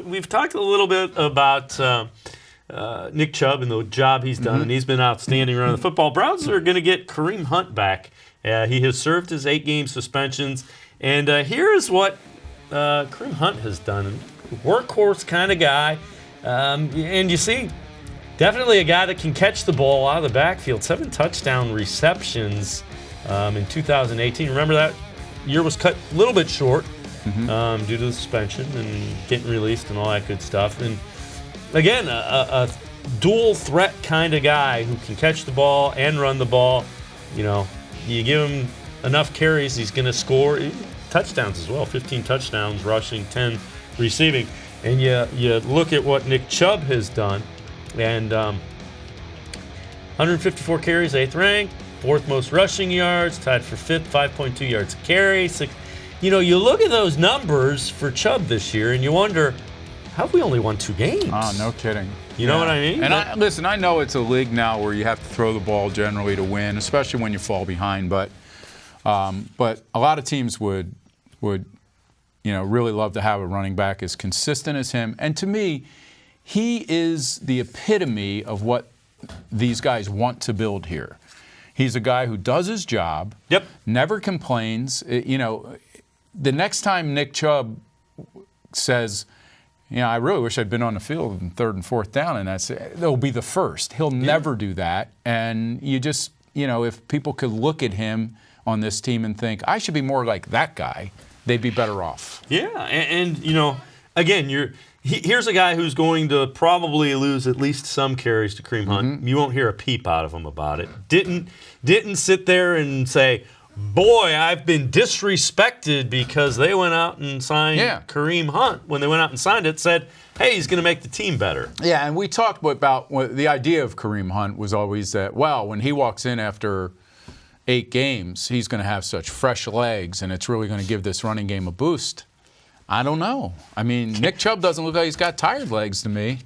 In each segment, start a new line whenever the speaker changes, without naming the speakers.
we've talked a little bit about Nick Chubb and the job he's done, and he's been outstanding around the football. Browns are going to get Kareem Hunt back. He has served his 8-game suspensions, and here is what Kareem Hunt has done. Workhorse kind of guy, and you see, definitely a guy that can catch the ball out of the backfield. 7 touchdown receptions in 2018. Remember that year was cut a little bit short due to the suspension and getting released and all that good stuff. And again, a dual threat kind of guy who can catch the ball and run the ball. You give him enough carries, he's going to score touchdowns as well. 15 touchdowns rushing, 10 receiving. And you look at what Nick Chubb has done, and 154 carries, 8th rank, 4th most rushing yards, tied for 5th, 5.2 yards a carry. You look at those numbers for Chubb this year, and you wonder, how have we only won 2 games?
Oh, no kidding.
You know what I mean?
And listen, I know it's a league now where you have to throw the ball generally to win, especially when you fall behind. But a lot of teams would really love to have a running back as consistent as him. And to me, he is the epitome of what these guys want to build here. He's a guy who does his job, never complains. The next time Nick Chubb says, I really wish I'd been on the field in 3rd and 4th down, and it'll be the first. He'll never do that. And you just, if people could look at him on this team and think, I should be more like that guy, they'd be better off. Yeah,
and again, here's a guy who's going to probably lose at least some carries to Kareem Hunt. You won't hear a peep out of him about it. Didn't sit there and say, boy, I've been disrespected because they went out and signed Kareem Hunt. When they went out and signed it, said, hey, he's going to make the team better.
Yeah, and we talked about the idea of Kareem Hunt was always that, when he walks in after 8 games, he's going to have such fresh legs, and it's really going to give this running game a boost. I don't know. I mean, Nick Chubb doesn't look like he's got tired legs to me.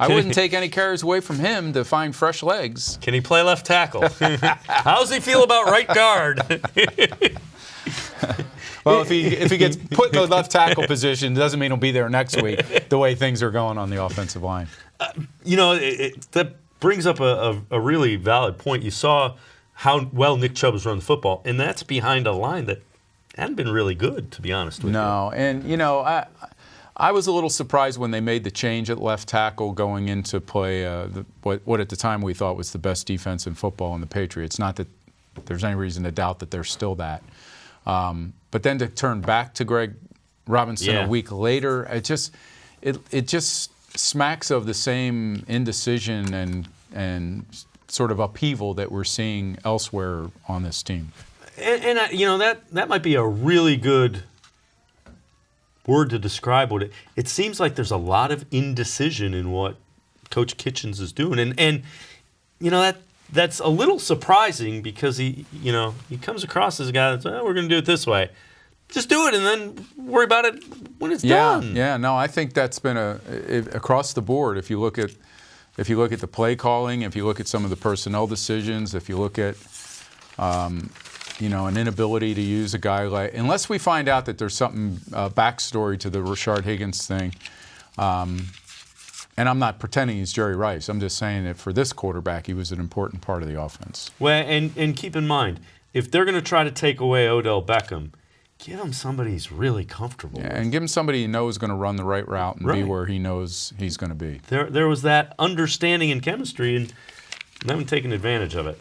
I wouldn't take any carries away from him to find fresh legs.
Can he play left tackle? How's he feel about right guard?
Well, if he gets put in the left tackle position, doesn't mean he'll be there next week, the way things are going on the offensive line.
That brings up a really valid point. You saw how well Nick Chubb has run the football, and that's behind a line that hadn't been really good, to be honest with you.
No, and I was a little surprised when they made the change at left tackle going into play what at the time we thought was the best defense in football in the Patriots. Not that there's any reason to doubt that they're still that. But then to turn back to Greg Robinson a week later, it just smacks of the same indecision and sort of upheaval that we're seeing elsewhere on this team.
And that might be a really good word to describe what it seems like. There's a lot of indecision in what Coach Kitchens is doing, and that's a little surprising because he comes across as a guy that's we're going to do it this way. Just do it and then worry about it when it's done.
Yeah, no, I think that's been across the board. If you look at the play calling, if you look at some of the personnel decisions, if you look at an inability to use a guy like, unless we find out that there's something backstory to the Rashard Higgins thing, and I'm not pretending he's Jerry Rice. I'm just saying that for this quarterback, he was an important part of the offense.
Well, and keep in mind, if they're going to try to take away Odell Beckham, give him somebody he's really comfortable with.
And give him somebody he knows is going to run the right route and be where he knows he's going to be.
There was that understanding and chemistry, and they haven't taken advantage of it.